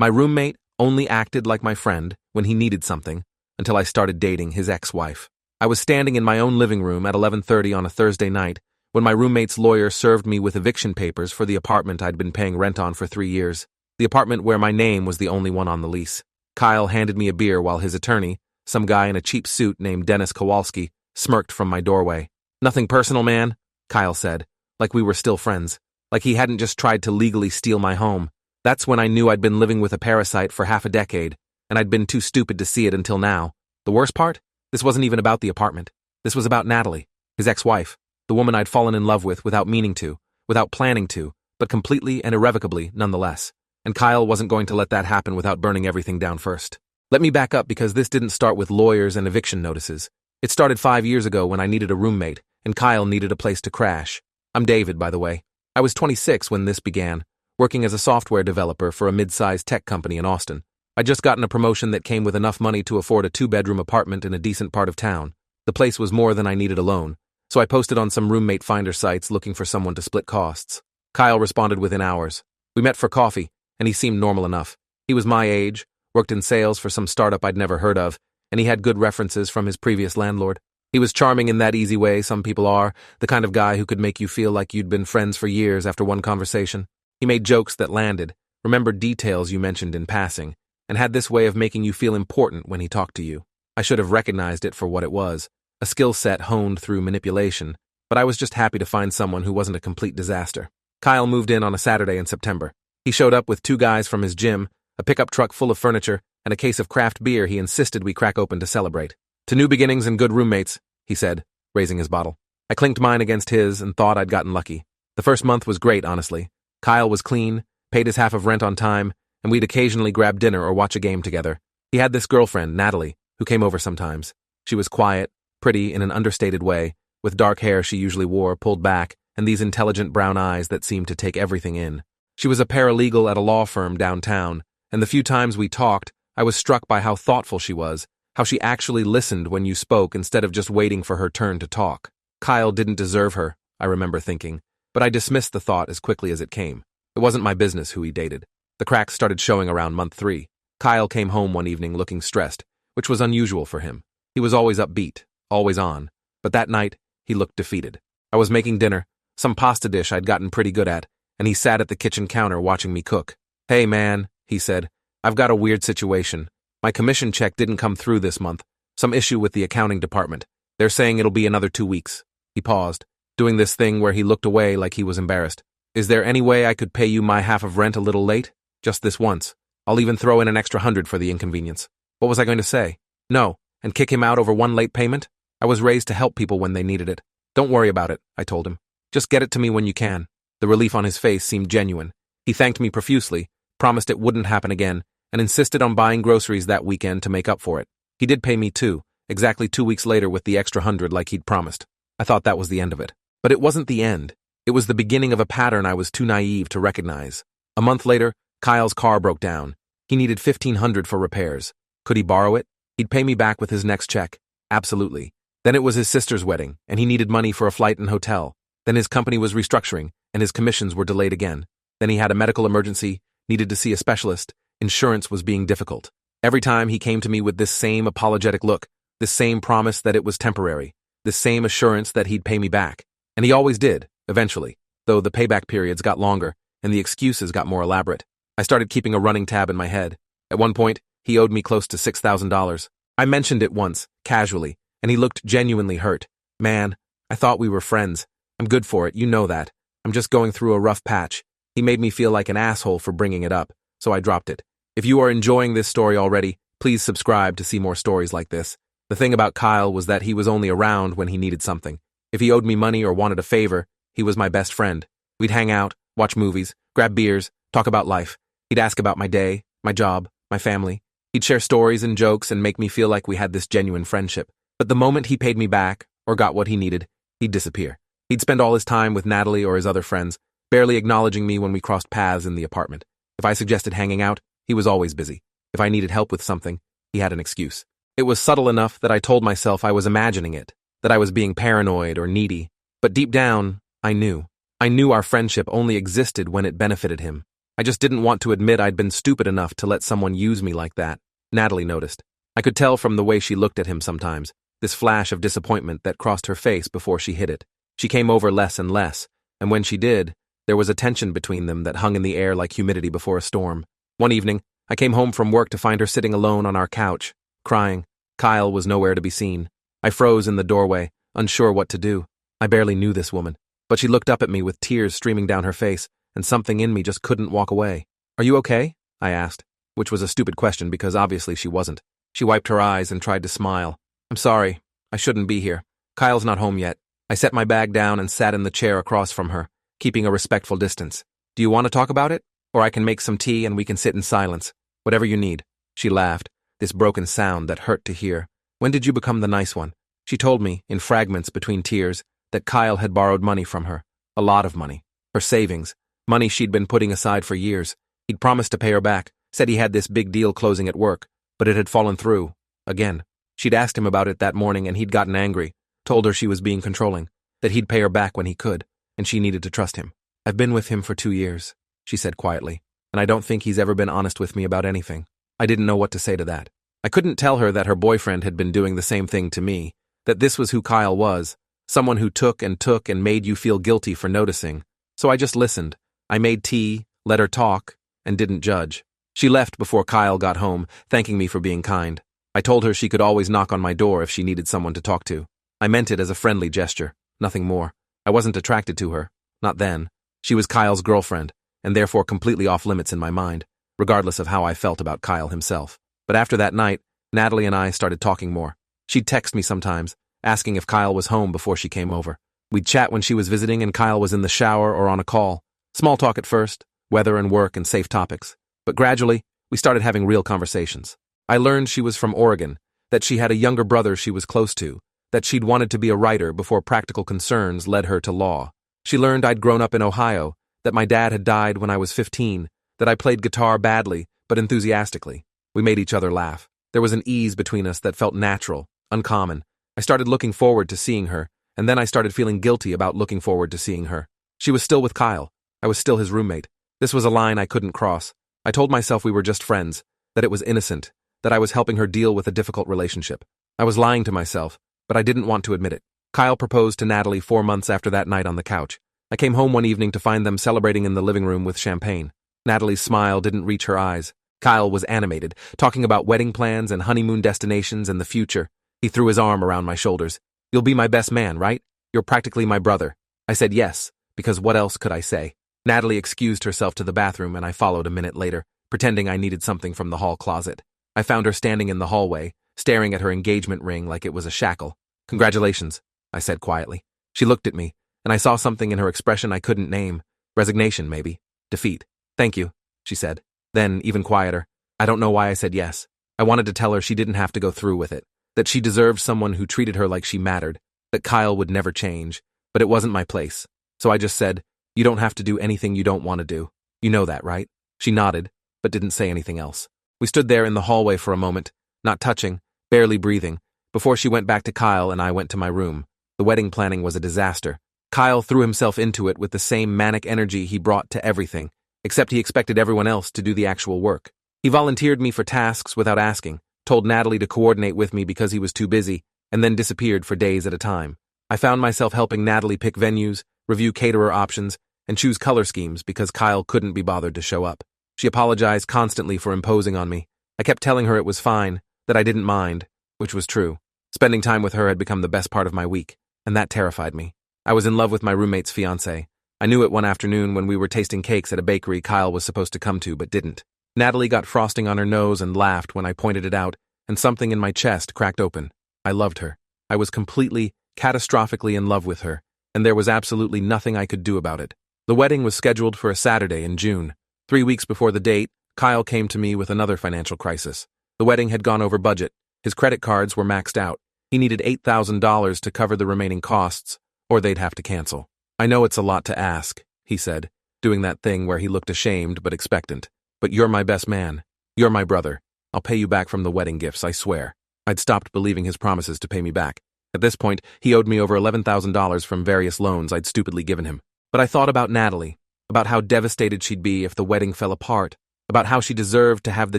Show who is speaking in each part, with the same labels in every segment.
Speaker 1: My roommate only acted like my friend when he needed something until I started dating his ex-wife. I was standing in my own living room at 11:30 on a Thursday night when my roommate's lawyer served me with eviction papers for the apartment I'd been paying rent on for 3 years, the apartment where my name was the only one on the lease. Kyle handed me a beer while his attorney, some guy in a cheap suit named Dennis Kowalski, smirked from my doorway. "Nothing personal, man," Kyle said, like we were still friends, like he hadn't just tried to legally steal my home. That's when I knew I'd been living with a parasite for half a decade, and I'd been too stupid to see it until now. The worst part? This wasn't even about the apartment. This was about Natalie, his ex-wife, the woman I'd fallen in love with without meaning to, without planning to, but completely and irrevocably nonetheless. And Kyle wasn't going to let that happen without burning everything down first. Let me back up because this didn't start with lawyers and eviction notices. It started 5 years ago when I needed a roommate, and Kyle needed a place to crash. I'm David, by the way. I was 26 when this began, working as a software developer for a mid-sized tech company in Austin. I'd just gotten a promotion that came with enough money to afford a 2-bedroom apartment in a decent part of town. The place was more than I needed alone, so I posted on some roommate finder sites looking for someone to split costs. Kyle responded within hours. We met for coffee, and he seemed normal enough. He was my age, worked in sales for some startup I'd never heard of, and he had good references from his previous landlord. He was charming in that easy way some people are, the kind of guy who could make you feel like you'd been friends for years after one conversation. He made jokes that landed, remembered details you mentioned in passing, and had this way of making you feel important when he talked to you. I should have recognized it for what it was, a skill set honed through manipulation, but I was just happy to find someone who wasn't a complete disaster. Kyle moved in on a Saturday in September. He showed up with 2 guys from his gym, a pickup truck full of furniture, and a case of craft beer he insisted we crack open to celebrate. "To new beginnings and good roommates," he said, raising his bottle. I clinked mine against his and thought I'd gotten lucky. The first month was great, honestly. Kyle was clean, paid his half of rent on time, and we'd occasionally grab dinner or watch a game together. He had this girlfriend, Natalie, who came over sometimes. She was quiet, pretty in an understated way, with dark hair she usually wore pulled back and these intelligent brown eyes that seemed to take everything in. She was a paralegal at a law firm downtown, and the few times we talked, I was struck by how thoughtful she was, how she actually listened when you spoke instead of just waiting for her turn to talk. Kyle didn't deserve her, I remember thinking, but I dismissed the thought as quickly as it came. It wasn't my business who he dated. The cracks started showing around month 3. Kyle came home one evening looking stressed, which was unusual for him. He was always upbeat, always on, but that night, he looked defeated. I was making dinner, some pasta dish I'd gotten pretty good at, and he sat at the kitchen counter watching me cook. "Hey man," he said, "I've got a weird situation. My commission check didn't come through this month. Some issue with the accounting department. They're saying it'll be another 2 weeks. He paused, doing this thing where he looked away like he was embarrassed. "Is there any way I could pay you my half of rent a little late? Just this once. I'll even throw in an extra 100 for the inconvenience." What was I going to say? No, and kick him out over one late payment? I was raised to help people when they needed it. "Don't worry about it," I told him. "Just get it to me when you can." The relief on his face seemed genuine. He thanked me profusely, promised it wouldn't happen again, and insisted on buying groceries that weekend to make up for it. He did pay me too, exactly 2 weeks later with the extra 100 like he'd promised. I thought that was the end of it. But it wasn't the end. It was the beginning of a pattern I was too naive to recognize. A month later, Kyle's car broke down. He needed $1,500 for repairs. Could he borrow it? He'd pay me back with his next check. Absolutely. Then it was his sister's wedding, and he needed money for a flight and hotel. Then his company was restructuring, and his commissions were delayed again. Then he had a medical emergency, needed to see a specialist. Insurance was being difficult. Every time he came to me with this same apologetic look, this same promise that it was temporary, this same assurance that he'd pay me back. And he always did, eventually, though the payback periods got longer and the excuses got more elaborate. I started keeping a running tab in my head. At one point, he owed me close to $6,000. I mentioned it once, casually, and he looked genuinely hurt. "Man, I thought we were friends. I'm good for it, you know that. I'm just going through a rough patch." He made me feel like an asshole for bringing it up, so I dropped it. If you are enjoying this story already, please subscribe to see more stories like this. The thing about Kyle was that he was only around when he needed something. If he owed me money or wanted a favor, he was my best friend. We'd hang out, watch movies, grab beers, talk about life. He'd ask about my day, my job, my family. He'd share stories and jokes and make me feel like we had this genuine friendship. But the moment he paid me back, or got what he needed, he'd disappear. He'd spend all his time with Natalie or his other friends, barely acknowledging me when we crossed paths in the apartment. If I suggested hanging out, he was always busy. If I needed help with something, he had an excuse. It was subtle enough that I told myself I was imagining it, that I was being paranoid or needy. But deep down, I knew. I knew our friendship only existed when it benefited him. I just didn't want to admit I'd been stupid enough to let someone use me like that. Natalie noticed. I could tell from the way she looked at him sometimes, this flash of disappointment that crossed her face before she hid it. She came over less and less, and when she did, there was a tension between them that hung in the air like humidity before a storm. One evening, I came home from work to find her sitting alone on our couch, crying. Kyle was nowhere to be seen. I froze in the doorway, unsure what to do. I barely knew this woman, but she looked up at me with tears streaming down her face, and something in me just couldn't walk away. "Are you okay?" I asked, which was a stupid question because obviously she wasn't. She wiped her eyes and tried to smile. "I'm sorry. I shouldn't be here. Kyle's not home yet." I set my bag down and sat in the chair across from her, keeping a respectful distance. "Do you want to talk about it? Or I can make some tea and we can sit in silence. Whatever you need." She laughed, this broken sound that hurt to hear. "When did you become the nice one?" She told me, in fragments between tears, that Kyle had borrowed money from her. A lot of money. Her savings. Money she'd been putting aside for years. He'd promised to pay her back, said he had this big deal closing at work, but it had fallen through. Again. She'd asked him about it that morning and he'd gotten angry, told her she was being controlling, that he'd pay her back when he could, and she needed to trust him. "I've been with him for 2 years," she said quietly, "and I don't think he's ever been honest with me about anything." I didn't know what to say to that. I couldn't tell her that her boyfriend had been doing the same thing to me, that this was who Kyle was, someone who took and made you feel guilty for noticing. So I just listened. I made tea, let her talk, and didn't judge. She left before Kyle got home, thanking me for being kind. I told her she could always knock on my door if she needed someone to talk to. I meant it as a friendly gesture, nothing more. I wasn't attracted to her, not then. She was Kyle's girlfriend, and therefore completely off limits in my mind, regardless of how I felt about Kyle himself. But after that night, Natalie and I started talking more. She'd text me sometimes, asking if Kyle was home before she came over. We'd chat when she was visiting and Kyle was in the shower or on a call. Small talk at first, weather and work and safe topics. But gradually, we started having real conversations. I learned she was from Oregon, that she had a younger brother she was close to, that she'd wanted to be a writer before practical concerns led her to law. She learned I'd grown up in Ohio, that my dad had died when I was 15, that I played guitar badly, but enthusiastically. We made each other laugh. There was an ease between us that felt natural, uncommon. I started looking forward to seeing her, and then I started feeling guilty about looking forward to seeing her. She was still with Kyle. I was still his roommate. This was a line I couldn't cross. I told myself we were just friends, that it was innocent, that I was helping her deal with a difficult relationship. I was lying to myself, but I didn't want to admit it. Kyle proposed to Natalie 4 months after that night on the couch. I came home one evening to find them celebrating in the living room with champagne. Natalie's smile didn't reach her eyes. Kyle was animated, talking about wedding plans and honeymoon destinations and the future. He threw his arm around my shoulders. "You'll be my best man, right? You're practically my brother." I said yes, because what else could I say? Natalie excused herself to the bathroom and I followed a minute later, pretending I needed something from the hall closet. I found her standing in the hallway, staring at her engagement ring like it was a shackle. "Congratulations," I said quietly. She looked at me, and I saw something in her expression I couldn't name. Resignation, maybe. Defeat. "Thank you," she said. Then, even quieter, "I don't know why I said yes. I wanted to tell her she didn't have to go through with it, that she deserved someone who treated her like she mattered, that Kyle would never change, but it wasn't my place. So I just said, 'You don't have to do anything you don't want to do. You know that, right?' She nodded, but didn't say anything else. We stood there in the hallway for a moment, not touching, barely breathing, before she went back to Kyle and I went to my room. The wedding planning was a disaster. Kyle threw himself into it with the same manic energy he brought to everything, except he expected everyone else to do the actual work. He volunteered me for tasks without asking, told Natalie to coordinate with me because he was too busy, and then disappeared for days at a time. I found myself helping Natalie pick venues, review caterer options, and choose color schemes because Kyle couldn't be bothered to show up. She apologized constantly for imposing on me. I kept telling her it was fine, that I didn't mind, which was true. Spending time with her had become the best part of my week, and that terrified me. I was in love with my roommate's fiancé. I knew it one afternoon when we were tasting cakes at a bakery Kyle was supposed to come to but didn't. Natalie got frosting on her nose and laughed when I pointed it out, and something in my chest cracked open. I loved her. I was completely, catastrophically in love with her, and there was absolutely nothing I could do about it. The wedding was scheduled for a Saturday in June. 3 weeks before the date, Kyle came to me with another financial crisis. The wedding had gone over budget. His credit cards were maxed out. He needed $8,000 to cover the remaining costs, or they'd have to cancel. "I know it's a lot to ask," he said, doing that thing where he looked ashamed but expectant. "But you're my best man. You're my brother. I'll pay you back from the wedding gifts, I swear." I'd stopped believing his promises to pay me back. At this point, he owed me over $11,000 from various loans I'd stupidly given him. But I thought about Natalie. about how devastated she'd be if the wedding fell apart, about how she deserved to have the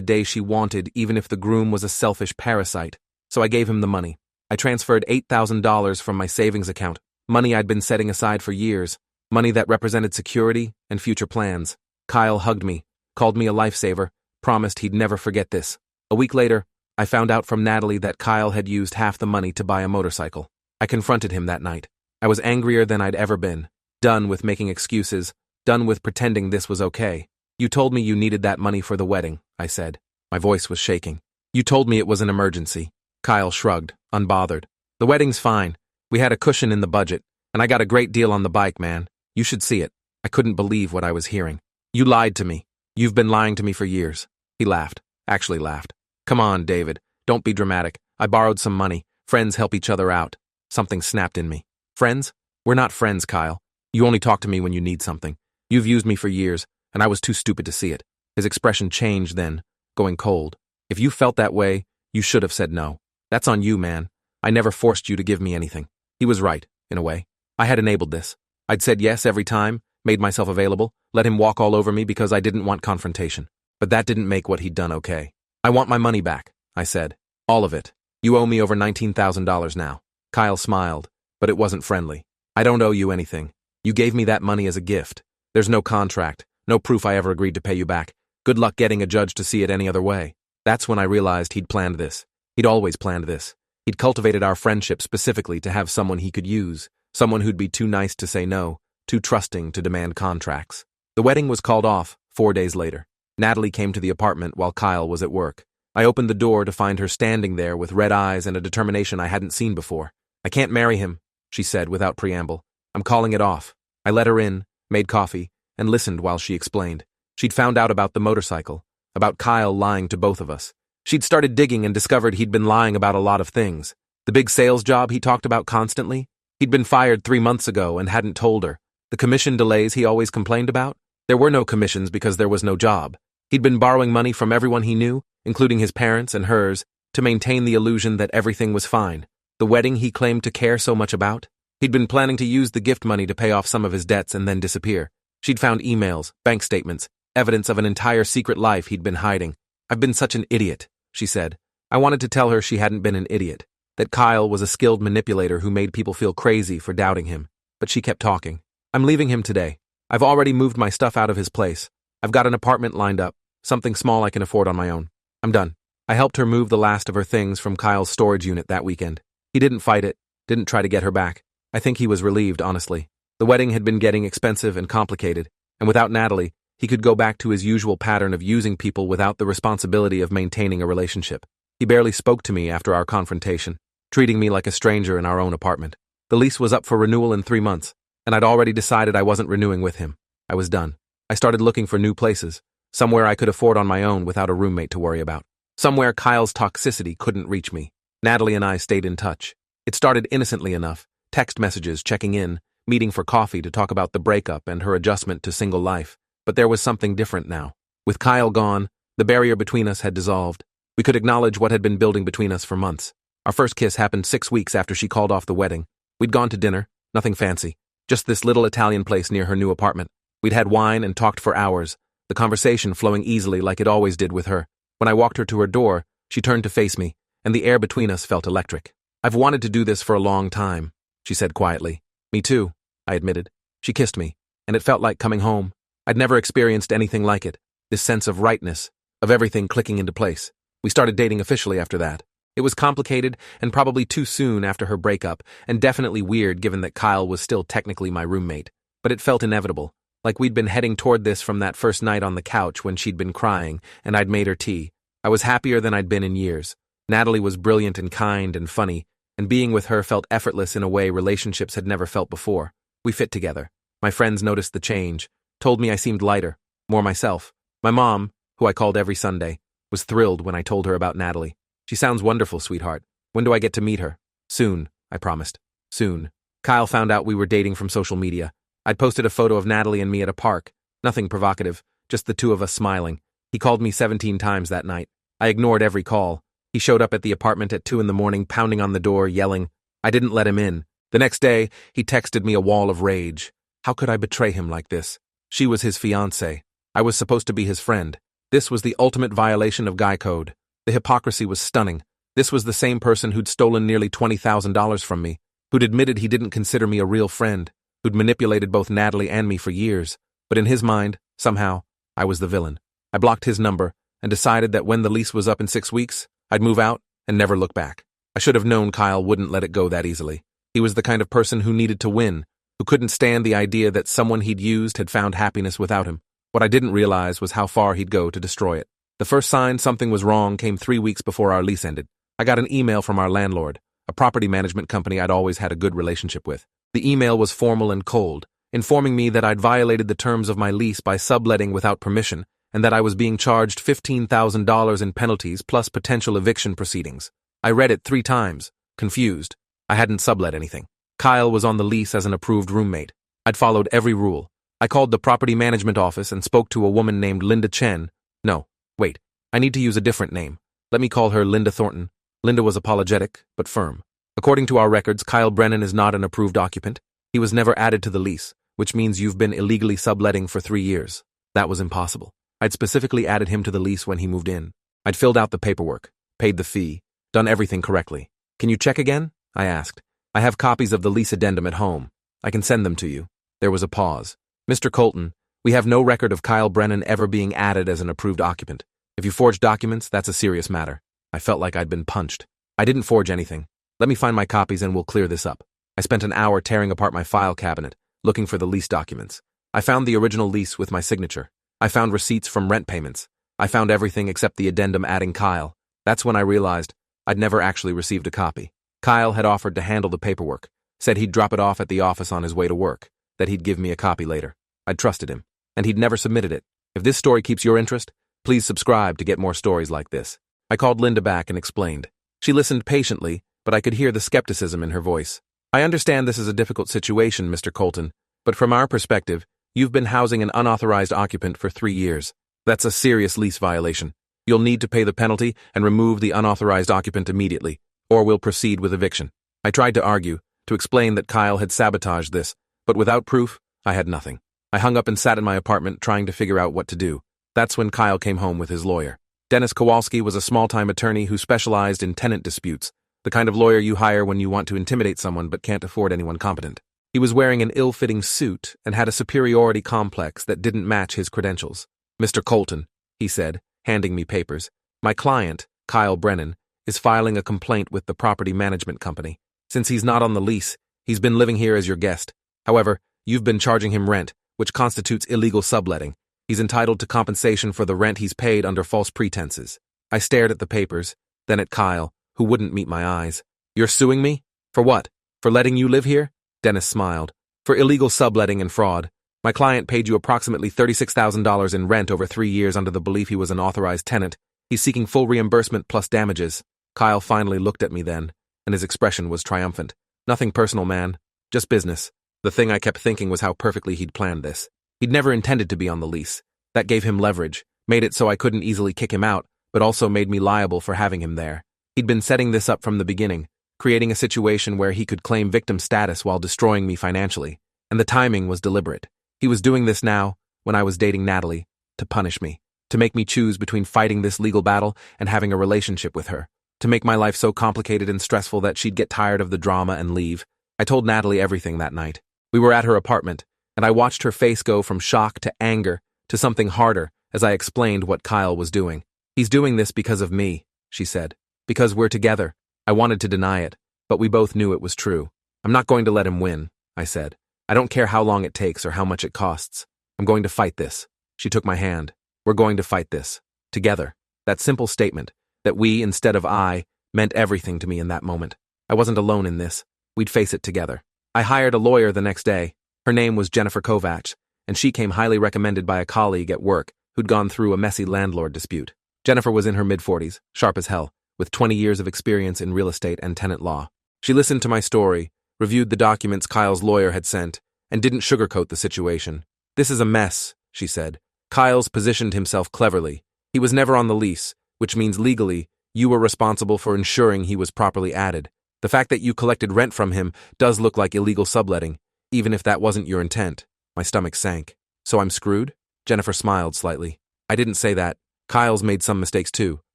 Speaker 1: day she wanted even if the groom was a selfish parasite. So I gave him the money. I transferred $8,000 from my savings account, money I'd been setting aside for years, money that represented security and future plans. Kyle hugged me, called me a lifesaver, promised he'd never forget this. A week later, I found out from Natalie that Kyle had used half the money to buy a motorcycle. I confronted him that night. I was angrier than I'd ever been, done with making excuses, done with pretending this was okay. You told me you needed that money for the wedding, I said. My voice was shaking. You told me it was an emergency. Kyle shrugged, unbothered. The wedding's fine. We had a cushion in the budget, and I got a great deal on the bike, man. You should see it. I couldn't believe what I was hearing. You lied to me. You've been lying to me for years. He laughed, actually laughed. Come on, David. Don't be dramatic. I borrowed some money. Friends help each other out. Something snapped in me. Friends? We're not friends, Kyle. You only talk to me when you need something. You've used me for years, and I was too stupid to see it. His expression changed then, going cold. If you felt that way, you should have said no. That's on you, man. I never forced you to give me anything. He was right, in a way. I had enabled this. I'd said yes every time, made myself available, let him walk all over me because I didn't want confrontation. But that didn't make what he'd done okay. I want my money back, I said. All of it. You owe me over $19,000 now. Kyle smiled, but it wasn't friendly. I don't owe you anything. You gave me that money as a gift. There's no contract, no proof I ever agreed to pay you back. Good luck getting a judge to see it any other way. That's when I realized he'd planned this. He'd always planned this. He'd cultivated our friendship specifically to have someone he could use, someone who'd be too nice to say no, too trusting to demand contracts. The wedding was called off 4 days later. Natalie came to the apartment while Kyle was at work. I opened the door to find her standing there with red eyes and a determination I hadn't seen before. I can't marry him, she said without preamble. I'm calling it off. I let her in, made coffee, and listened while she explained. She'd found out about the motorcycle, about Kyle lying to both of us. She'd started digging and discovered he'd been lying about a lot of things. The big sales job he talked about constantly? He'd been fired 3 months ago and hadn't told her. The commission delays he always complained about? There were no commissions because there was no job. He'd been borrowing money from everyone he knew, including his parents and hers, to maintain the illusion that everything was fine. The wedding he claimed to care so much about? He'd been planning to use the gift money to pay off some of his debts and then disappear. She'd found emails, bank statements, evidence of an entire secret life he'd been hiding. I've been such an idiot, she said. I wanted to tell her she hadn't been an idiot, that Kyle was a skilled manipulator who made people feel crazy for doubting him. But she kept talking. I'm leaving him today. I've already moved my stuff out of his place. I've got an apartment lined up, something small I can afford on my own. I'm done. I helped her move the last of her things from Kyle's storage unit that weekend. He didn't fight it, didn't try to get her back. I think he was relieved, honestly. The wedding had been getting expensive and complicated, and without Natalie, he could go back to his usual pattern of using people without the responsibility of maintaining a relationship. He barely spoke to me after our confrontation, treating me like a stranger in our own apartment. The lease was up for renewal in 3 months, and I'd already decided I wasn't renewing with him. I was done. I started looking for new places, somewhere I could afford on my own without a roommate to worry about. Somewhere Kyle's toxicity couldn't reach me. Natalie and I stayed in touch. It started innocently enough, text messages, checking in, meeting for coffee to talk about the breakup and her adjustment to single life. But there was something different now. With Kyle gone, the barrier between us had dissolved. We could acknowledge what had been building between us for months. Our first kiss happened 6 weeks after she called off the wedding. We'd gone to dinner, nothing fancy, just this little Italian place near her new apartment. We'd had wine and talked for hours, the conversation flowing easily like it always did with her. When I walked her to her door, she turned to face me, and the air between us felt electric. I've wanted to do this for a long time, she said quietly. Me too, I admitted. She kissed me, and it felt like coming home. I'd never experienced anything like it, this sense of rightness, of everything clicking into place. We started dating officially after that. It was complicated and probably too soon after her breakup, and definitely weird given that Kyle was still technically my roommate. But it felt inevitable, like we'd been heading toward this from that first night on the couch when she'd been crying and I'd made her tea. I was happier than I'd been in years. Natalie was brilliant and kind and funny, and being with her felt effortless in a way relationships had never felt before. We fit together. My friends noticed the change, told me I seemed lighter, more myself. My mom, who I called every Sunday, was thrilled when I told her about Natalie. She sounds wonderful, sweetheart. When do I get to meet her? Soon, I promised. Soon. Kyle found out we were dating from social media. I'd posted a photo of Natalie and me at a park. Nothing provocative, just the two of us smiling. He called me 17 times that night. I ignored every call. He showed up at the apartment at 2 a.m, pounding on the door, yelling. I didn't let him in. The next day, he texted me a wall of rage. How could I betray him like this? She was his fiancée. I was supposed to be his friend. This was the ultimate violation of Guy Code. The hypocrisy was stunning. This was the same person who'd stolen nearly $20,000 from me, who'd admitted he didn't consider me a real friend, who'd manipulated both Natalie and me for years. But in his mind, somehow, I was the villain. I blocked his number and decided that when the lease was up in 6 weeks, I'd move out and never look back. I should have known Kyle wouldn't let it go that easily. He was the kind of person who needed to win, who couldn't stand the idea that someone he'd used had found happiness without him. What I didn't realize was how far he'd go to destroy it. The first sign something was wrong came 3 weeks before our lease ended. I got an email from our landlord, a property management company I'd always had a good relationship with. The email was formal and cold, informing me that I'd violated the terms of my lease by subletting without permission, and that I was being charged $15,000 in penalties plus potential eviction proceedings. I read it 3 times, confused. I hadn't sublet anything. Kyle was on the lease as an approved roommate. I'd followed every rule. I called the property management office and spoke to a woman named Linda Chen. No, wait, I need to use a different name. Let me call her Linda Thornton. Linda was apologetic, but firm. According to our records, Kyle Brennan is not an approved occupant. He was never added to the lease, which means you've been illegally subletting for 3 years. That was impossible. I'd specifically added him to the lease when he moved in. I'd filled out the paperwork, paid the fee, done everything correctly. Can you check again? I asked. I have copies of the lease addendum at home. I can send them to you. There was a pause. Mr. Colton, we have no record of Kyle Brennan ever being added as an approved occupant. If you forge documents, that's a serious matter. I felt like I'd been punched. I didn't forge anything. Let me find my copies and we'll clear this up. I spent an hour tearing apart my file cabinet, looking for the lease documents. I found the original lease with my signature. I found receipts from rent payments. I found everything except the addendum adding Kyle. That's when I realized I'd never actually received a copy. Kyle had offered to handle the paperwork, said he'd drop it off at the office on his way to work, that he'd give me a copy later. I'd trusted him, and he'd never submitted it. If this story keeps your interest, please subscribe to get more stories like this. I called Linda back and explained. She listened patiently, but I could hear the skepticism in her voice. I understand this is a difficult situation, Mr. Colton, but from our perspective, you've been housing an unauthorized occupant for 3 years. That's a serious lease violation. You'll need to pay the penalty and remove the unauthorized occupant immediately, or we'll proceed with eviction. I tried to argue, to explain that Kyle had sabotaged this, but without proof, I had nothing. I hung up and sat in my apartment trying to figure out what to do. That's when Kyle came home with his lawyer. Dennis Kowalski was a small-time attorney who specialized in tenant disputes, the kind of lawyer you hire when you want to intimidate someone but can't afford anyone competent. He was wearing an ill-fitting suit and had a superiority complex that didn't match his credentials. Mr. Colton, he said, handing me papers, my client, Kyle Brennan, is filing a complaint with the property management company. Since he's not on the lease, he's been living here as your guest. However, you've been charging him rent, which constitutes illegal subletting. He's entitled to compensation for the rent he's paid under false pretenses. I stared at the papers, then at Kyle, who wouldn't meet my eyes. You're suing me? For what? For letting you live here? Dennis smiled. For illegal subletting and fraud. My client paid you approximately $36,000 in rent over 3 years under the belief he was an authorized tenant. He's seeking full reimbursement plus damages. Kyle finally looked at me then, and his expression was triumphant. Nothing personal, man. Just business. The thing I kept thinking was how perfectly he'd planned this. He'd never intended to be on the lease. That gave him leverage, made it so I couldn't easily kick him out, but also made me liable for having him there. He'd been setting this up from the beginning, creating a situation where he could claim victim status while destroying me financially. And the timing was deliberate. He was doing this now, when I was dating Natalie, to punish me, to make me choose between fighting this legal battle and having a relationship with her, to make my life so complicated and stressful that she'd get tired of the drama and leave. I told Natalie everything that night. We were at her apartment, and I watched her face go from shock to anger to something harder as I explained what Kyle was doing. He's doing this because of me, she said. Because we're together. I wanted to deny it, but we both knew it was true. I'm not going to let him win, I said. I don't care how long it takes or how much it costs. I'm going to fight this. She took my hand. We're going to fight this. Together. That simple statement, that we instead of I, meant everything to me in that moment. I wasn't alone in this. We'd face it together. I hired a lawyer the next day. Her name was Jennifer Kovach, and she came highly recommended by a colleague at work who'd gone through a messy landlord dispute. Jennifer was in her mid-40s, sharp as hell, with 20 years of experience in real estate and tenant law. She listened to my story, reviewed the documents Kyle's lawyer had sent, and didn't sugarcoat the situation. This is a mess, she said. Kyle's positioned himself cleverly. He was never on the lease, which means legally, you were responsible for ensuring he was properly added. The fact that you collected rent from him does look like illegal subletting, even if that wasn't your intent. My stomach sank. So I'm screwed? Jennifer smiled slightly. I didn't say that. Kyle's made some mistakes too.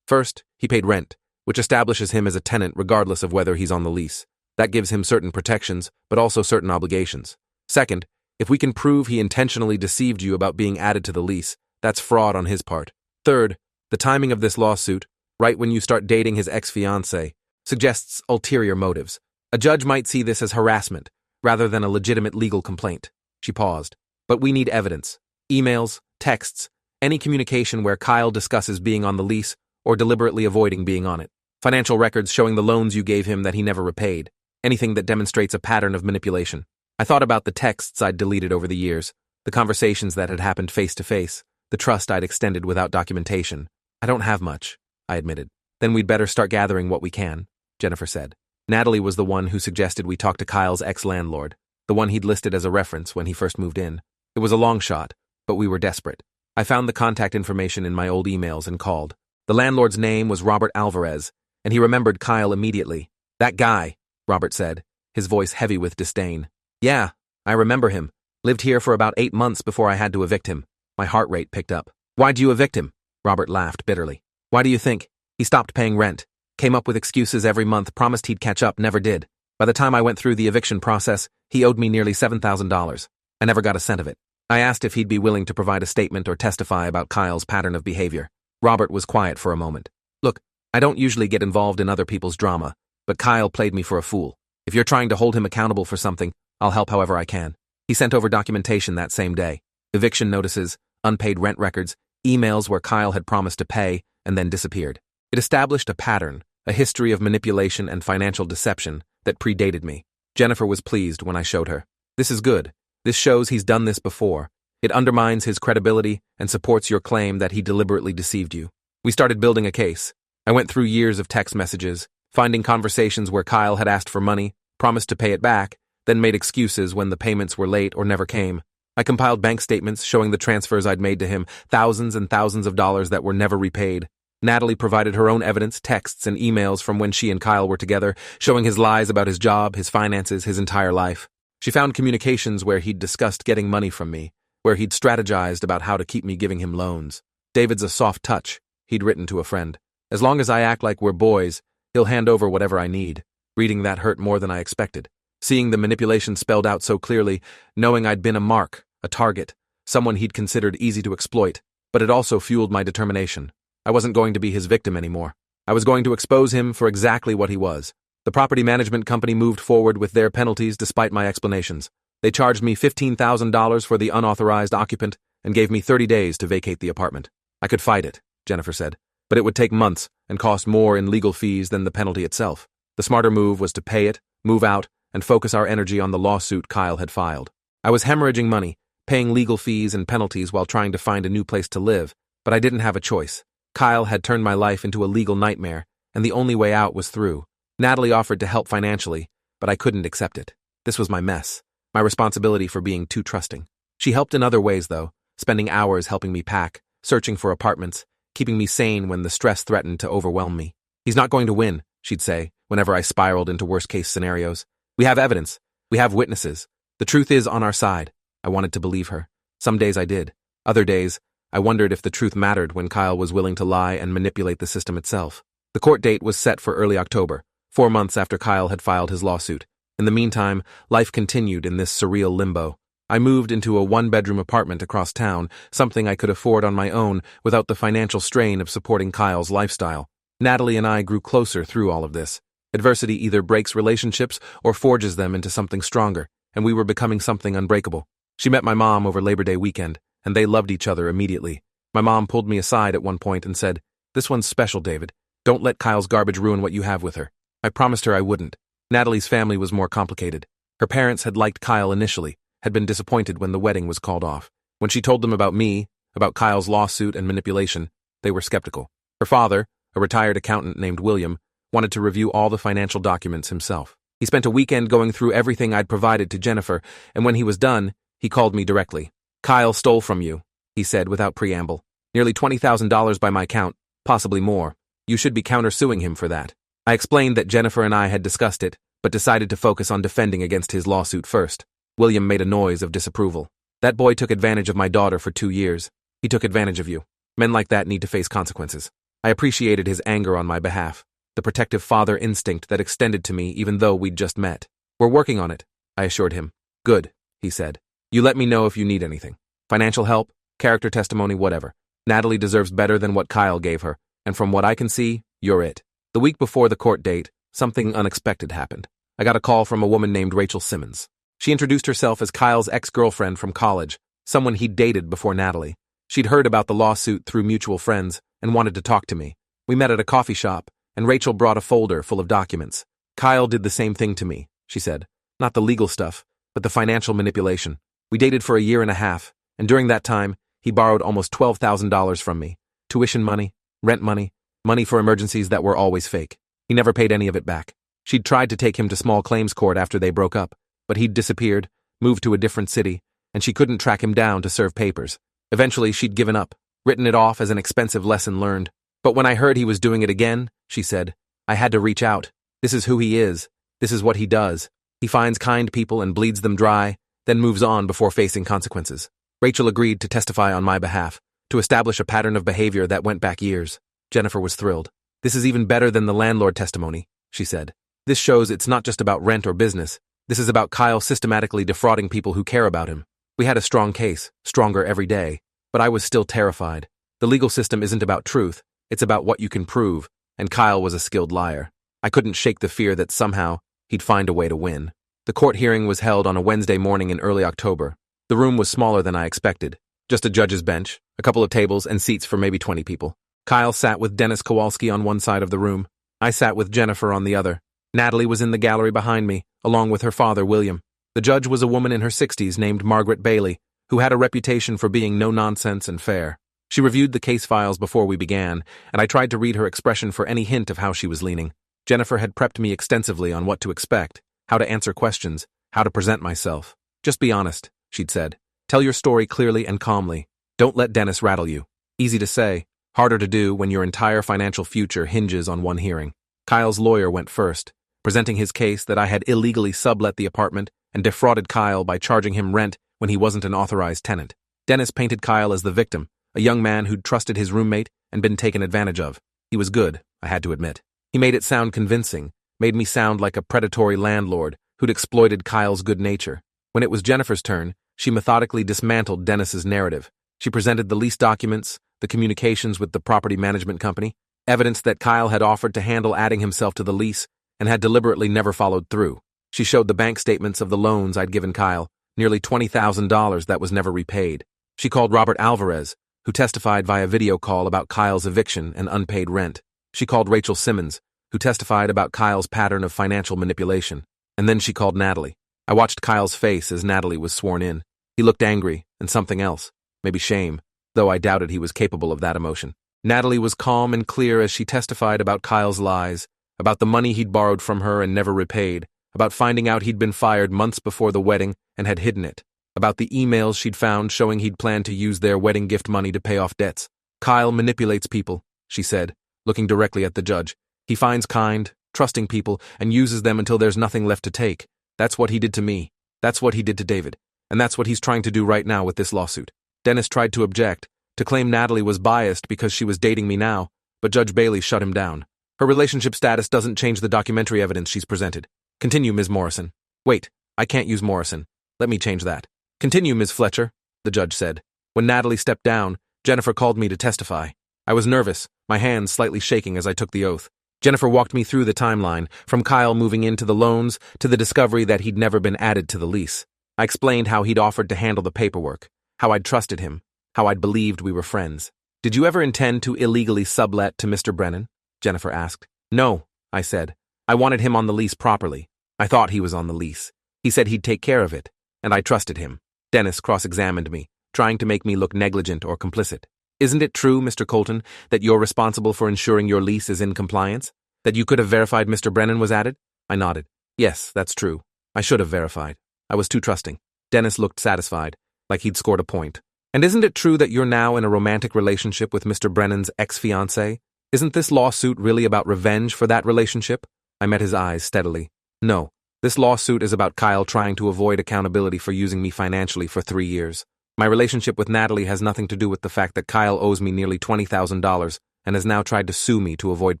Speaker 1: First, he paid rent, which establishes him as a tenant regardless of whether he's on the lease. That gives him certain protections, but also certain obligations. Second, if we can prove he intentionally deceived you about being added to the lease, that's fraud on his part. Third, the timing of this lawsuit, right when you start dating his ex-fiancée, suggests ulterior motives. A judge might see this as harassment, rather than a legitimate legal complaint. She paused. But we need evidence. Emails, texts, any communication where Kyle discusses being on the lease or deliberately avoiding being on it. Financial records showing the loans you gave him that he never repaid. Anything that demonstrates a pattern of manipulation. I thought about the texts I'd deleted over the years, the conversations that had happened face to face, the trust I'd extended without documentation. I don't have much, I admitted. Then we'd better start gathering what we can, Jennifer said. Natalie was the one who suggested we talk to Kyle's ex-landlord, the one he'd listed as a reference when he first moved in. It was a long shot, but we were desperate. I found the contact information in my old emails and called. The landlord's name was Robert Alvarez, and he remembered Kyle immediately. That guy, Robert said, his voice heavy with disdain. Yeah, I remember him. Lived here for about 8 months before I had to evict him. My heart rate picked up. Why'd you evict him? Robert laughed bitterly. Why do you think? He stopped paying rent. Came up with excuses every month, promised he'd catch up, never did. By the time I went through the eviction process, he owed me nearly $7,000. I never got a cent of it. I asked if he'd be willing to provide a statement or testify about Kyle's pattern of behavior. Robert was quiet for a moment. Look, I don't usually get involved in other people's drama, but Kyle played me for a fool. If you're trying to hold him accountable for something, I'll help however I can. He sent over documentation that same day. Eviction notices, unpaid rent records, emails where Kyle had promised to pay and then disappeared. It established a pattern, a history of manipulation and financial deception that predated me. Jennifer was pleased when I showed her. This is good. This shows he's done this before. It undermines his credibility and supports your claim that he deliberately deceived you. We started building a case. I went through years of text messages, finding conversations where Kyle had asked for money, promised to pay it back, then made excuses when the payments were late or never came. I compiled bank statements showing the transfers I'd made to him, thousands and thousands of dollars that were never repaid. Natalie provided her own evidence, texts and emails from when she and Kyle were together, showing his lies about his job, his finances, his entire life. She found communications where he'd discussed getting money from me, where he'd strategized about how to keep me giving him loans. David's a soft touch, he'd written to a friend. As long as I act like we're boys, he'll hand over whatever I need. Reading that hurt more than I expected. Seeing the manipulation spelled out so clearly, knowing I'd been a mark, a target, someone he'd considered easy to exploit, but it also fueled my determination. I wasn't going to be his victim anymore. I was going to expose him for exactly what he was. The property management company moved forward with their penalties despite my explanations. They charged me $15,000 for the unauthorized occupant and gave me 30 days to vacate the apartment. I could fight it, Jennifer said, but it would take months and cost more in legal fees than the penalty itself. The smarter move was to pay it, move out, and focus our energy on the lawsuit Kyle had filed. I was hemorrhaging money, paying legal fees and penalties while trying to find a new place to live, but I didn't have a choice. Kyle had turned my life into a legal nightmare, and the only way out was through. Natalie offered to help financially, but I couldn't accept it. This was my mess, my responsibility for being too trusting. She helped in other ways, though, spending hours helping me pack, searching for apartments, keeping me sane when the stress threatened to overwhelm me. He's not going to win, she'd say, whenever I spiraled into worst-case scenarios. We have evidence. We have witnesses. The truth is on our side. I wanted to believe her. Some days I did. Other days, I wondered if the truth mattered when Kyle was willing to lie and manipulate the system itself. The court date was set for early October, 4 months after Kyle had filed his lawsuit. In the meantime, life continued in this surreal limbo. I moved into a one-bedroom apartment across town, something I could afford on my own without the financial strain of supporting Kyle's lifestyle. Natalie and I grew closer through all of this. Adversity either breaks relationships or forges them into something stronger, and we were becoming something unbreakable. She met my mom over Labor Day weekend, and they loved each other immediately. My mom pulled me aside at one point and said, "This one's special, David. Don't let Kyle's garbage ruin what you have with her." I promised her I wouldn't. Natalie's family was more complicated. Her parents had liked Kyle initially, had been disappointed when the wedding was called off. When she told them about me, about Kyle's lawsuit and manipulation, they were skeptical. Her father, a retired accountant named William, wanted to review all the financial documents himself. He spent a weekend going through everything I'd provided to Jennifer, and when he was done, he called me directly. "Kyle stole from you," he said without preamble. "Nearly $20,000 by my count, possibly more. You should be countersuing him for that." I explained that Jennifer and I had discussed it, but decided to focus on defending against his lawsuit first. William made a noise of disapproval. That boy took advantage of my daughter for 2 years. He took advantage of you. Men like that need to face consequences. I appreciated his anger on my behalf, the protective father instinct that extended to me even though we'd just met. We're working on it, I assured him. Good, he said. You let me know if you need anything. Financial help, character testimony, whatever. Natalie deserves better than what Kyle gave her, and from what I can see, you're it. The week before the court date, something unexpected happened. I got a call from a woman named Rachel Simmons. She introduced herself as Kyle's ex-girlfriend from college, someone he'd dated before Natalie. She'd heard about the lawsuit through mutual friends and wanted to talk to me. We met at a coffee shop, and Rachel brought a folder full of documents. Kyle did the same thing to me, she said. Not the legal stuff, but the financial manipulation. We dated for a year and a half, and during that time, he borrowed almost $12,000 from me. Tuition money, rent money, money for emergencies that were always fake. He never paid any of it back. She'd tried to take him to small claims court after they broke up, but he'd disappeared, moved to a different city, and she couldn't track him down to serve papers. Eventually, she'd given up, written it off as an expensive lesson learned. But when I heard he was doing it again, she said, I had to reach out. This is who he is. This is what he does. He finds kind people and bleeds them dry, then moves on before facing consequences. Rachel agreed to testify on my behalf, to establish a pattern of behavior that went back years. Jennifer was thrilled. This is even better than the landlord testimony, she said. This shows it's not just about rent or business. This is about Kyle systematically defrauding people who care about him. We had a strong case, stronger every day, but I was still terrified. The legal system isn't about truth, it's about what you can prove, and Kyle was a skilled liar. I couldn't shake the fear that somehow he'd find a way to win. The court hearing was held on a Wednesday morning in early October. The room was smaller than I expected. Just a judge's bench, a couple of tables, and seats for maybe 20 people. Kyle sat with Dennis Kowalski on one side of the room. I sat with Jennifer on the other. Natalie was in the gallery behind me, along with her father, William. The judge was a woman in her 60s named Margaret Bailey, who had a reputation for being no-nonsense and fair. She reviewed the case files before we began, and I tried to read her expression for any hint of how she was leaning. Jennifer had prepped me extensively on what to expect, how to answer questions, how to present myself. Just be honest, she'd said. Tell your story clearly and calmly. Don't let Dennis rattle you. Easy to say, harder to do when your entire financial future hinges on one hearing. Kyle's lawyer went first, presenting his case that I had illegally sublet the apartment and defrauded Kyle by charging him rent when he wasn't an authorized tenant. Dennis painted Kyle as the victim, a young man who'd trusted his roommate and been taken advantage of. He was good, I had to admit. He made it sound convincing, made me sound like a predatory landlord who'd exploited Kyle's good nature. When it was Jennifer's turn, she methodically dismantled Dennis's narrative. She presented the lease documents, the communications with the property management company, evidence that Kyle had offered to handle adding himself to the lease and had deliberately never followed through. She showed the bank statements of the loans I'd given Kyle, nearly $20,000 that was never repaid. She called Robert Alvarez, who testified via video call about Kyle's eviction and unpaid rent. She called Rachel Simmons, who testified about Kyle's pattern of financial manipulation. And then she called Natalie. I watched Kyle's face as Natalie was sworn in. He looked angry and something else, maybe shame, though I doubted he was capable of that emotion. Natalie was calm and clear as she testified about Kyle's lies, about the money he'd borrowed from her and never repaid, about finding out he'd been fired months before the wedding and had hidden it, about the emails she'd found showing he'd planned to use their wedding gift money to pay off debts. Kyle manipulates people, she said, looking directly at the judge. He finds kind, trusting people and uses them until there's nothing left to take. That's what he did to me. That's what he did to David. And that's what he's trying to do right now with this lawsuit. Dennis tried to object, to claim Natalie was biased because she was dating me now, but Judge Bailey shut him down. Her relationship status doesn't change the documentary evidence she's presented. Continue, Ms. Morrison. Wait, I can't use Morrison. Let me change that. Continue, Ms. Fletcher, the judge said. When Natalie stepped down, Jennifer called me to testify. I was nervous, my hands slightly shaking as I took the oath. Jennifer walked me through the timeline, from Kyle moving into the loans to the discovery that he'd never been added to the lease. I explained how he'd offered to handle the paperwork, how I'd trusted him, how I'd believed we were friends. Did you ever intend to illegally sublet to Mr. Brennan? Jennifer asked. No, I said. I wanted him on the lease properly. I thought he was on the lease. He said he'd take care of it, and I trusted him. Dennis cross-examined me, trying to make me look negligent or complicit. Isn't it true, Mr. Colton, that you're responsible for ensuring your lease is in compliance? That you could have verified Mr. Brennan was added? I nodded. Yes, that's true. I should have verified. I was too trusting. Dennis looked satisfied, like he'd scored a point. And isn't it true that you're now in a romantic relationship with Mr. Brennan's ex-fiancée? Isn't this lawsuit really about revenge for that relationship? I met his eyes steadily. No, this lawsuit is about Kyle trying to avoid accountability for using me financially for 3 years. My relationship with Natalie has nothing to do with the fact that Kyle owes me nearly $20,000 and has now tried to sue me to avoid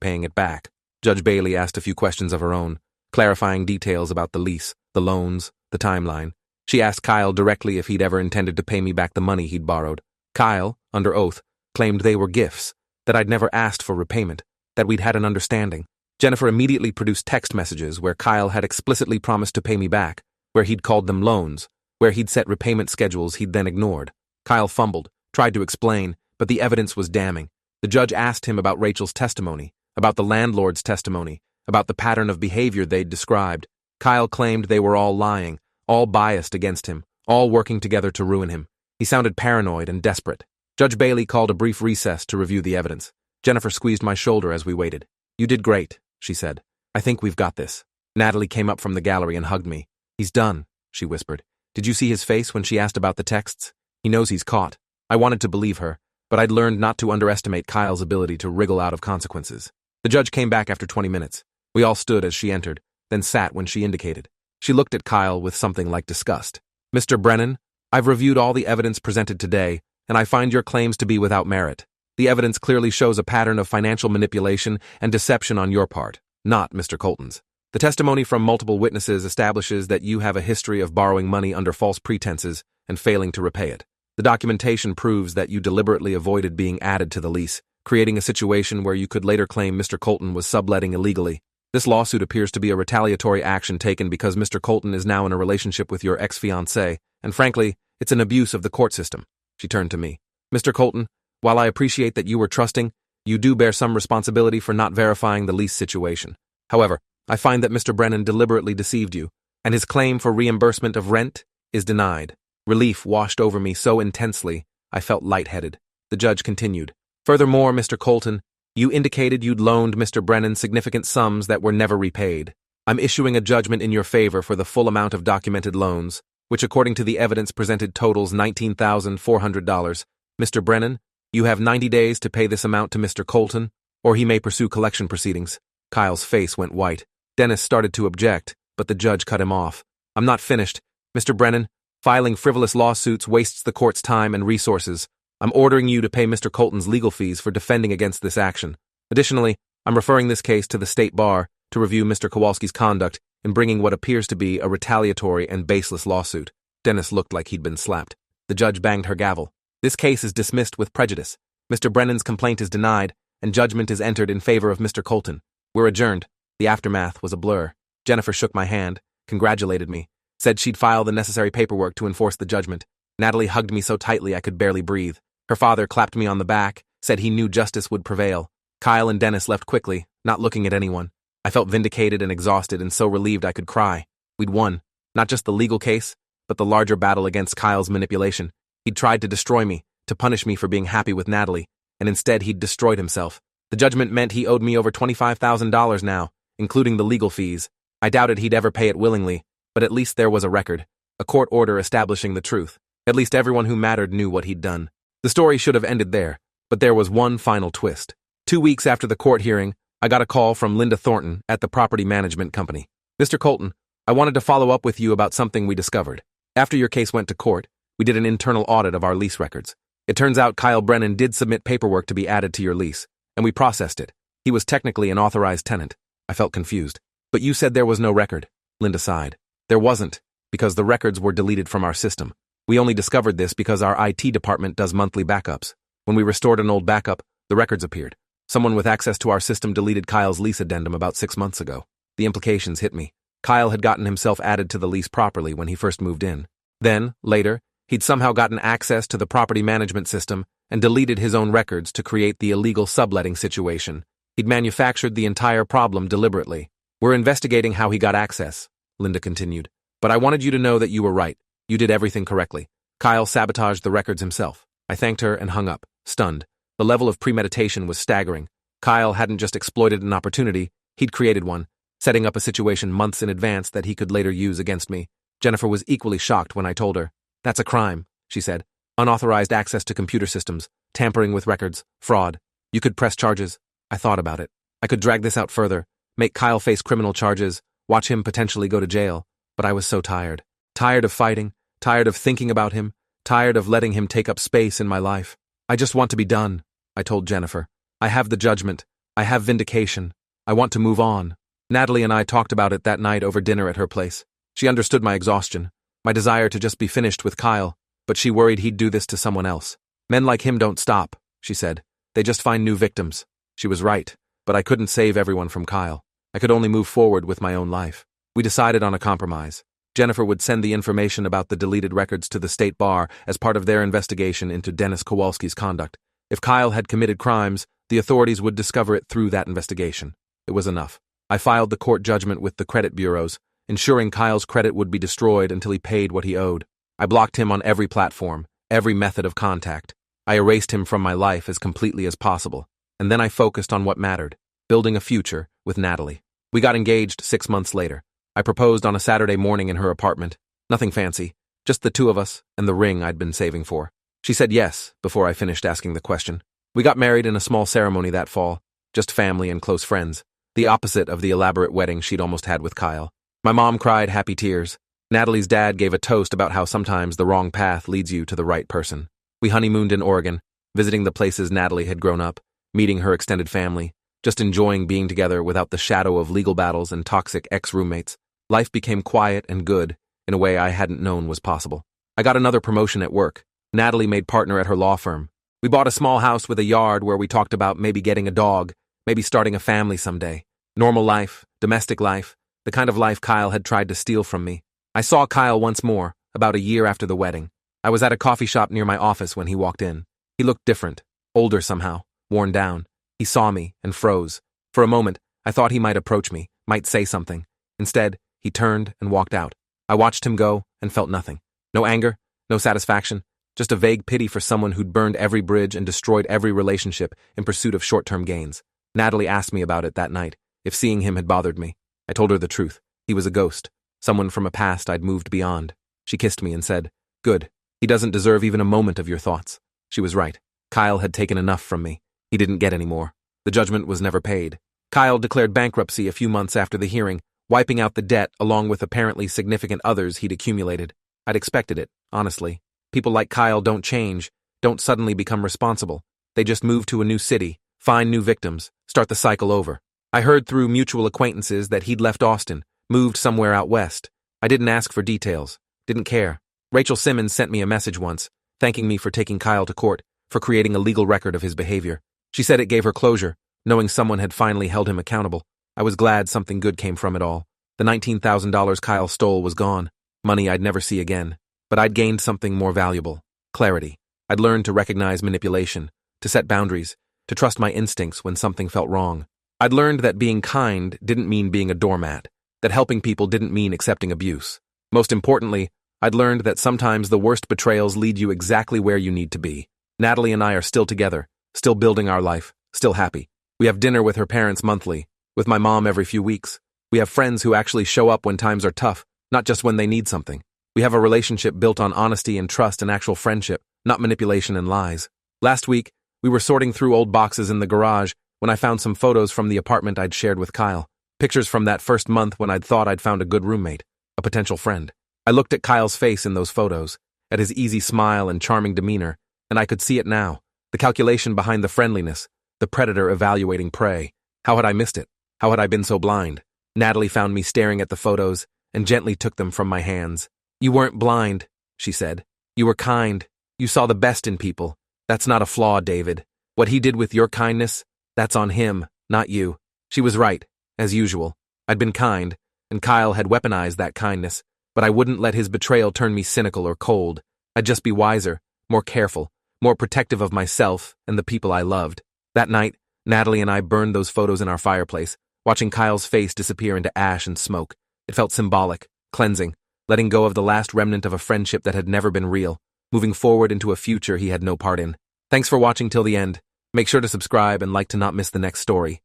Speaker 1: paying it back. Judge Bailey asked a few questions of her own, clarifying details about the lease, the loans, the timeline. She asked Kyle directly if he'd ever intended to pay me back the money he'd borrowed. Kyle, under oath, claimed they were gifts, that I'd never asked for repayment, that we'd had an understanding. Jennifer immediately produced text messages where Kyle had explicitly promised to pay me back, where he'd called them loans, where he'd set repayment schedules he'd then ignored. Kyle fumbled, tried to explain, but the evidence was damning. The judge asked him about Rachel's testimony, about the landlord's testimony, about the pattern of behavior they'd described. Kyle claimed they were all lying, all biased against him, all working together to ruin him. He sounded paranoid and desperate. Judge Bailey called a brief recess to review the evidence. Jennifer squeezed my shoulder as we waited. "You did great," she said. "I think we've got this." Natalie came up from the gallery and hugged me. "He's done," she whispered. "Did you see his face when she asked about the texts? He knows he's caught." I wanted to believe her, but I'd learned not to underestimate Kyle's ability to wriggle out of consequences. The judge came back after 20 minutes. We all stood as she entered, then sat when she indicated. She looked at Kyle with something like disgust. "Mr. Brennan, I've reviewed all the evidence presented today, and I find your claims to be without merit. The evidence clearly shows a pattern of financial manipulation and deception on your part, not Mr. Colton's. The testimony from multiple witnesses establishes that you have a history of borrowing money under false pretenses and failing to repay it. The documentation proves that you deliberately avoided being added to the lease, creating a situation where you could later claim Mr. Colton was subletting illegally. This lawsuit appears to be a retaliatory action taken because Mr. Colton is now in a relationship with your ex-fiancée, and frankly, it's an abuse of the court system." She turned to me. "Mr. Colton, while I appreciate that you were trusting, you do bear some responsibility for not verifying the lease situation. However, I find that Mr. Brennan deliberately deceived you, and his claim for reimbursement of rent is denied." Relief washed over me so intensely, I felt lightheaded. The judge continued. "Furthermore, Mr. Colton, you indicated you'd loaned Mr. Brennan significant sums that were never repaid. I'm issuing a judgment in your favor for the full amount of documented loans, which according to the evidence presented totals $19,400. Mr. Brennan, you have 90 days to pay this amount to Mr. Colton, or he may pursue collection proceedings." Kyle's face went white. Dennis started to object, but the judge cut him off. "I'm not finished. Mr. Brennan, filing frivolous lawsuits wastes the court's time and resources. I'm ordering you to pay Mr. Colton's legal fees for defending against this action. Additionally, I'm referring this case to the State Bar to review Mr. Kowalski's conduct in bringing what appears to be a retaliatory and baseless lawsuit." Dennis looked like he'd been slapped. The judge banged her gavel. "This case is dismissed with prejudice. Mr. Brennan's complaint is denied, and judgment is entered in favor of Mr. Colton. We're adjourned." The aftermath was a blur. Jennifer shook my hand, congratulated me, said she'd file the necessary paperwork to enforce the judgment. Natalie hugged me so tightly I could barely breathe. Her father clapped me on the back, said he knew justice would prevail. Kyle and Dennis left quickly, not looking at anyone. I felt vindicated and exhausted and so relieved I could cry. We'd won. Not just the legal case, but the larger battle against Kyle's manipulation. He'd tried to destroy me, to punish me for being happy with Natalie, and instead he'd destroyed himself. The judgment meant he owed me over $25,000 now, including the legal fees. I doubted he'd ever pay it willingly, but at least there was a record, a court order establishing the truth. At least everyone who mattered knew what he'd done. The story should have ended there, but there was one final twist. 2 weeks after the court hearing, I got a call from Linda Thornton at the property management company. "Mr. Colton, I wanted to follow up with you about something we discovered. After your case went to court, we did an internal audit of our lease records. It turns out Kyle Brennan did submit paperwork to be added to your lease, and we processed it. He was technically an authorized tenant." I felt confused. "But you said there was no record." Linda sighed. "There wasn't, because the records were deleted from our system. We only discovered this because our IT department does monthly backups. When we restored an old backup, the records appeared. Someone with access to our system deleted Kyle's lease addendum about 6 months ago. The implications hit me. Kyle had gotten himself added to the lease properly when he first moved in. Then, later, he'd somehow gotten access to the property management system and deleted his own records to create the illegal subletting situation. He'd manufactured the entire problem deliberately. "We're investigating how he got access," Linda continued. "But I wanted you to know that you were right. You did everything correctly. Kyle sabotaged the records himself." I thanked her and hung up, stunned. The level of premeditation was staggering. Kyle hadn't just exploited an opportunity, he'd created one, setting up a situation months in advance that he could later use against me. Jennifer was equally shocked when I told her. "That's a crime," she said. "Unauthorized access to computer systems, tampering with records, fraud. You could press charges." I thought about it. I could drag this out further, make Kyle face criminal charges, watch him potentially go to jail. But I was so tired. Tired of fighting, tired of thinking about him, tired of letting him take up space in my life. I just want to be done, I told Jennifer. I have the judgment. I have vindication. I want to move on. Natalie and I talked about it that night over dinner at her place. She understood my exhaustion, my desire to just be finished with Kyle, but she worried he'd do this to someone else. Men like him don't stop, she said. They just find new victims. She was right, but I couldn't save everyone from Kyle. I could only move forward with my own life. We decided on a compromise. Jennifer would send the information about the deleted records to the state bar as part of their investigation into Dennis Kowalski's conduct. If Kyle had committed crimes, the authorities would discover it through that investigation. It was enough. I filed the court judgment with the credit bureaus, ensuring Kyle's credit would be destroyed until he paid what he owed. I blocked him on every platform, every method of contact. I erased him from my life as completely as possible. And then I focused on what mattered, building a future with Natalie. We got engaged 6 months later. I proposed on a Saturday morning in her apartment. Nothing fancy, just the two of us and the ring I'd been saving for. She said yes before I finished asking the question. We got married in a small ceremony that fall, just family and close friends, the opposite of the elaborate wedding she'd almost had with Kyle. My mom cried happy tears. Natalie's dad gave a toast about how sometimes the wrong path leads you to the right person. We honeymooned in Oregon, visiting the places Natalie had grown up, meeting her extended family, just enjoying being together without the shadow of legal battles and toxic ex-roommates. Life became quiet and good in a way I hadn't known was possible. I got another promotion at work. Natalie made partner at her law firm. We bought a small house with a yard where we talked about maybe getting a dog, maybe starting a family someday. Normal life, domestic life, the kind of life Kyle had tried to steal from me. I saw Kyle once more, about a year after the wedding. I was at a coffee shop near my office when he walked in. He looked different, older somehow, worn down. He saw me and froze. For a moment, I thought he might approach me, might say something. Instead, he turned and walked out. I watched him go and felt nothing. No anger, no satisfaction, just a vague pity for someone who'd burned every bridge and destroyed every relationship in pursuit of short-term gains. Natalie asked me about it that night, if seeing him had bothered me. I told her the truth. He was a ghost, someone from a past I'd moved beyond. She kissed me and said, "Good. He doesn't deserve even a moment of your thoughts." She was right. Kyle had taken enough from me. He didn't get any more. The judgment was never paid. Kyle declared bankruptcy a few months after the hearing, wiping out the debt along with apparently significant others he'd accumulated. I'd expected it, honestly. People like Kyle don't change, don't suddenly become responsible. They just move to a new city, find new victims, start the cycle over. I heard through mutual acquaintances that he'd left Austin, moved somewhere out west. I didn't ask for details, didn't care. Rachel Simmons sent me a message once, thanking me for taking Kyle to court, for creating a legal record of his behavior. She said it gave her closure, knowing someone had finally held him accountable. I was glad something good came from it all. The $19,000 Kyle stole was gone, money I'd never see again. But I'd gained something more valuable, clarity. I'd learned to recognize manipulation, to set boundaries, to trust my instincts when something felt wrong. I'd learned that being kind didn't mean being a doormat, that helping people didn't mean accepting abuse. Most importantly, I'd learned that sometimes the worst betrayals lead you exactly where you need to be. Natalie and I are still together, still building our life, still happy. We have dinner with her parents monthly, with my mom every few weeks. We have friends who actually show up when times are tough, not just when they need something. We have a relationship built on honesty and trust and actual friendship, not manipulation and lies. Last week, we were sorting through old boxes in the garage when I found some photos from the apartment I'd shared with Kyle. Pictures from that first month when I'd thought I'd found a good roommate, a potential friend. I looked at Kyle's face in those photos, at his easy smile and charming demeanor, and I could see it now. The calculation behind the friendliness, the predator evaluating prey. How had I missed it? How had I been so blind? Natalie found me staring at the photos and gently took them from my hands. "You weren't blind," she said. "You were kind. You saw the best in people. That's not a flaw, David. What he did with your kindness, that's on him, not you." She was right, as usual. I'd been kind, and Kyle had weaponized that kindness, but I wouldn't let his betrayal turn me cynical or cold. I'd just be wiser, more careful, more protective of myself and the people I loved. That night, Natalie and I burned those photos in our fireplace, watching Kyle's face disappear into ash and smoke. It felt symbolic, cleansing, letting go of the last remnant of a friendship that had never been real, moving forward into a future he had no part in. Thanks for watching till the end. Make sure to subscribe and like to not miss the next story.